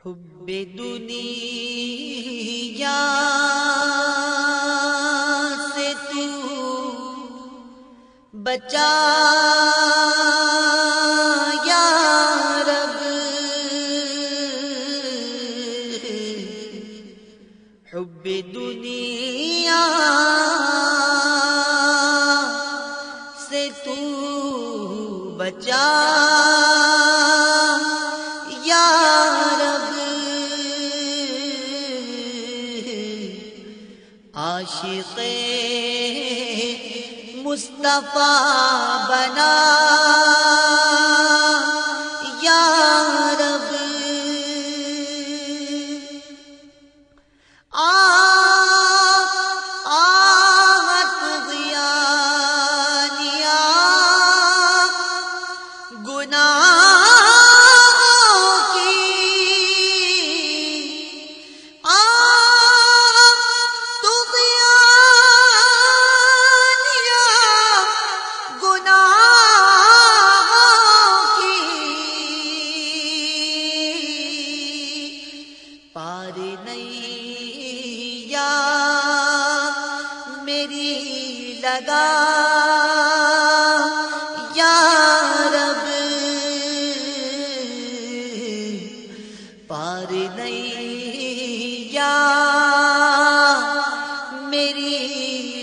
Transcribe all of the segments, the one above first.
حب دنیا سے تو بچا یا رب، حب دنیا سے تو بچا یا رب، عاشق مصطفیٰ بنا یا رب، آہت غیانیا گناہوں کی، تو غیانیا گناہوں کی، پار نیا میری لگا یا رب، پار نیا میری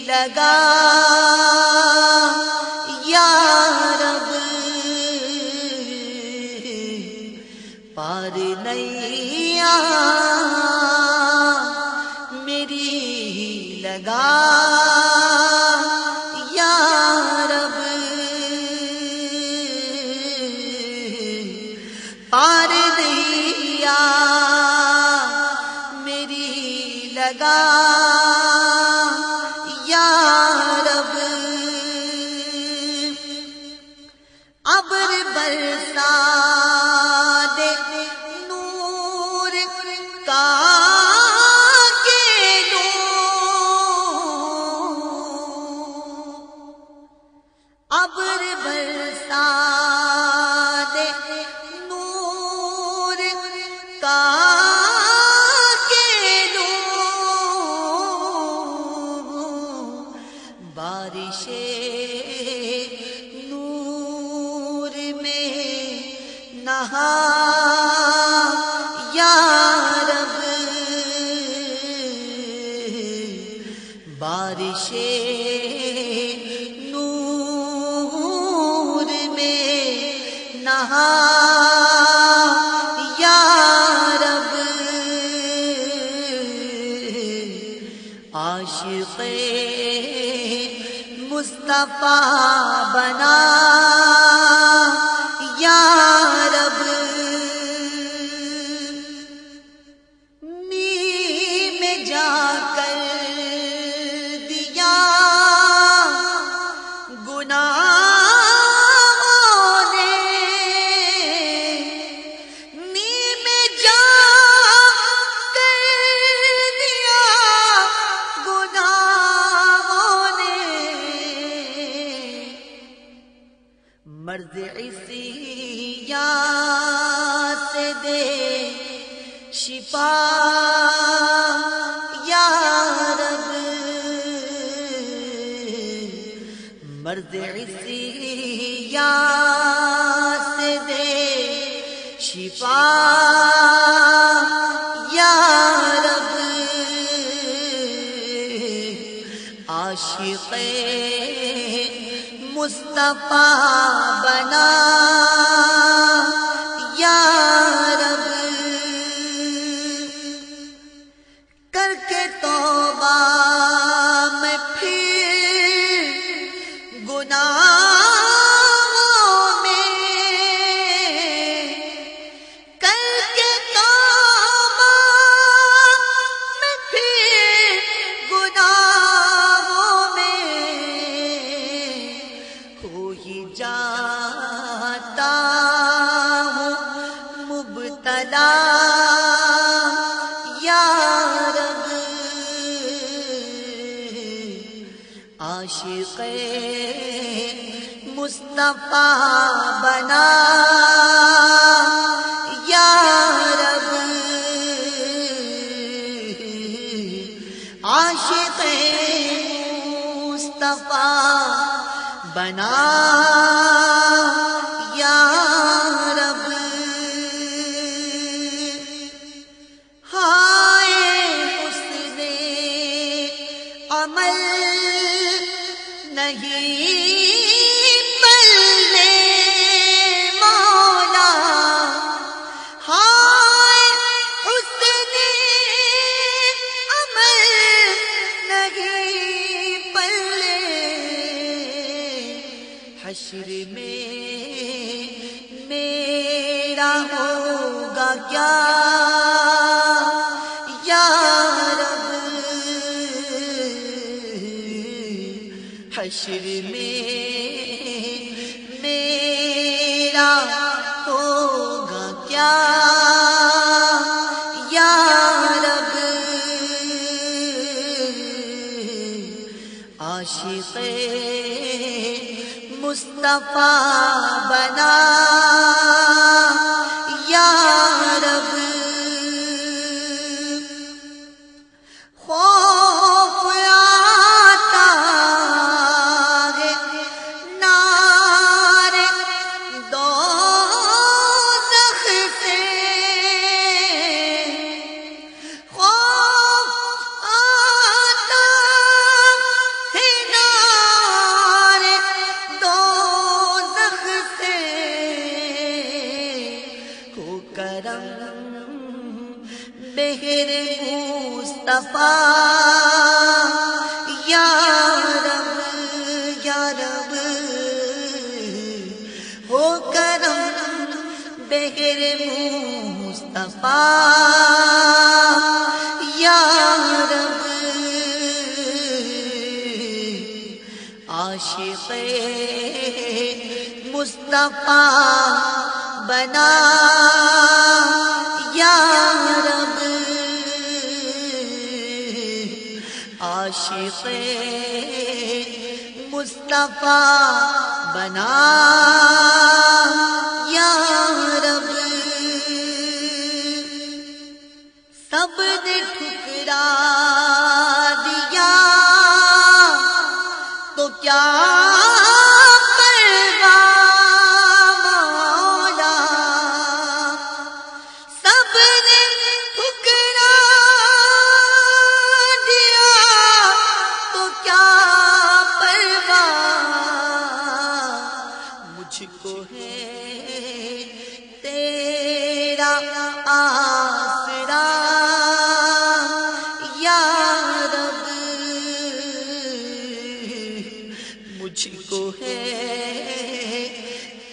لگا یا رب، پار نیا میری لگا یا رب، پار نیا میری لگا یا رب، ابر برسا دے نور کا کے نور، ابر برسا دے نور کا کے نور، بارش نور میں نہا یا رب، بارش نور میں نہا یا رب، عاشق مصطفیٰ بنا یا رب، نیم جا کر دیا گناہوں نے، نیم جا کر دیا گناہوں نے، مرض عصیان سے دے شفا یا رب، مرض عصیان سے دے شفا یا رب، عاشق مصطفیٰ بنا یا رب، کر کے توبہ میں پھر گناہوں میں، کر کے توبہ میں پھر گناہوں میں، ہو ہی جاتا ہوں مبتلا یا رب، عاشق مصطفیٰ بنا یا رب، بنا یا رب، ہائے حسن عمل نہیں پلے مولا، ہائے حسن عمل نہیں پلے، حشر میں میرا ہوگا کیا یا رب، حشر میں میرا ہوگا کیا یا رب، عاشق مصطفیٰ بنا یا رب، خوف آتا ہے نار دوزخ سے، خوف آتا ہے نار دوزخ سے، ہو کرم بہر مصطفیٰ یا رب، یا رب، ہو کرم بہر مصطفیٰ یا رب، عاشق مصطفیٰ بنا یا رب، عاشق مصطفیٰ بنا یا رب، سب نے ٹھکرا دیا تو کیا مجھ کو ہے تیرا آسرا یا رب، مجھ کو ہے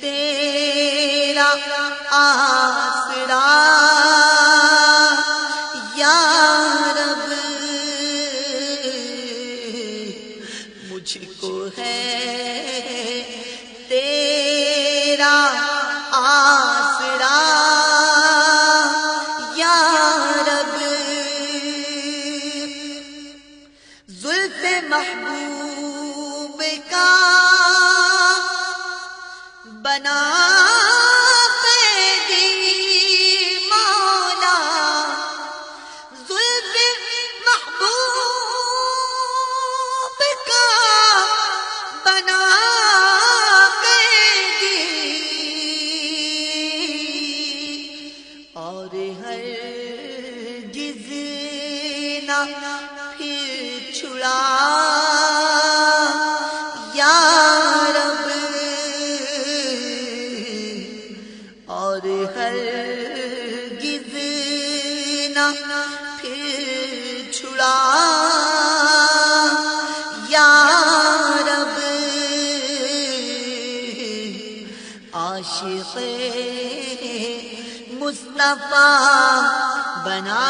تیرا آسرا یا رب، مجھ کو ہے تیرا آسرا یا رب، زلف محبوب کا بنا قیدی مولا، زلف محبوب کا بنا اور ہرگز نہ پھر چھڑا یا رب، اور ہرگز نہ پھر چھڑا یا رب، عاشق مصطفیٰ بنا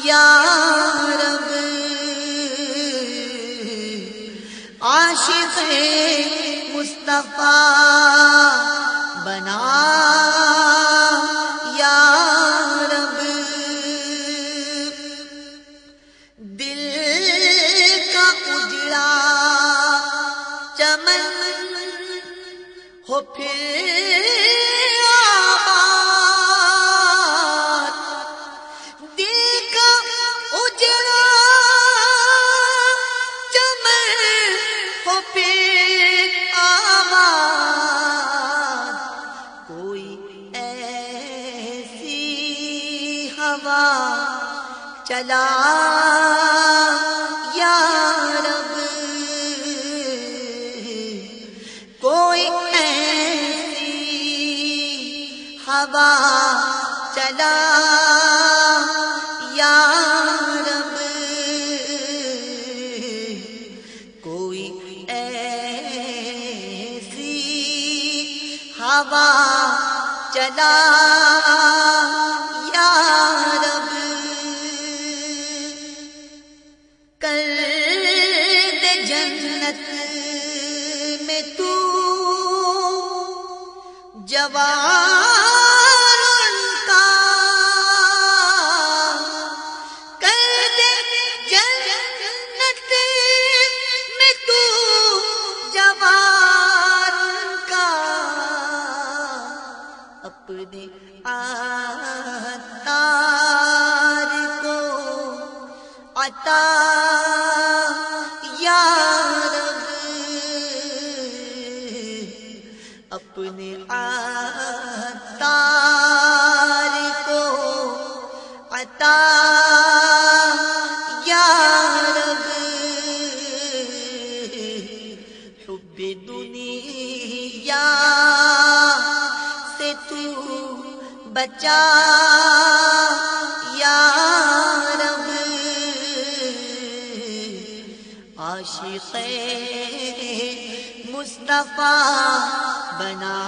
یا رب، عاشق مصطفیٰ بنا یا رب، دل کا اجڑا چمن ہو پھر آباد، دل کا اجڑا چمن ہو ہوا چلا یا رب، کوئی ایسی ہوا چلا یا رب، کوئی ایسی ہوا چلا یا رب، کر دے جنت میں تو جوار ان کا، کر دے جنت میں تو جوار ان کا، اپنے عطار کو عطا یا رب، اپنے عطار کو عطا یا رب، حب دنیا سے تو بچا یا رب، عاشق مصطفیٰ بنا